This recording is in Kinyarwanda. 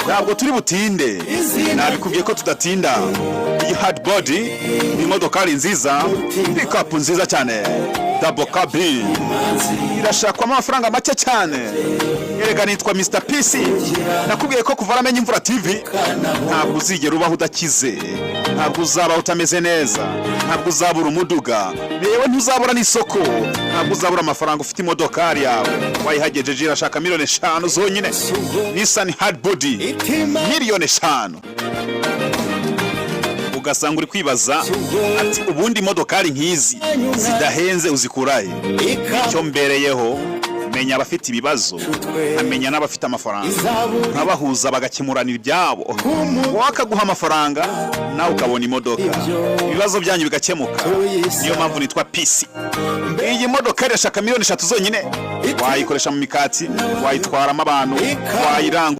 ntabwo turi butinde, nabikubwiye ko tudatinda. iyi hard body ni imodokari nziza, pickup nziza cyane, double cabin, irashakwamo amafaranga make cyane. Erega nitwa Mr. PC, nakubwiye ko kuva aramenye Imvura TV ntabwo uzigera ubaho udakize, ntabwo uzabaho utameze neza, ntabwo uzabura umuduga, yewe ntuzabura n'isoko, ntabwo uzabura amafaranga ufite imodokari yawe. Wayihagejeje irashaka miliyoni 5 zonyine. Nissan hard body miliyoni 5. Ugasanga uri kwibaza ati ubundi imodokari nk'izi zidahenze uzikurahe? Icyo mbereyeho menya abafite ibibazo, amenya n'abafite amafaranga, nkabahuza bagakemuranira ibyabo, wakaguha amafaranga nawe ukabona imodoka, ibibazo byanyu bigakemuka. Niyo mpamvu nitwa PC. Iyi modoka irashaka miliyoni 3 zonyine, wayikoresha mu mikati, wayitwaramo abantu, wayiranga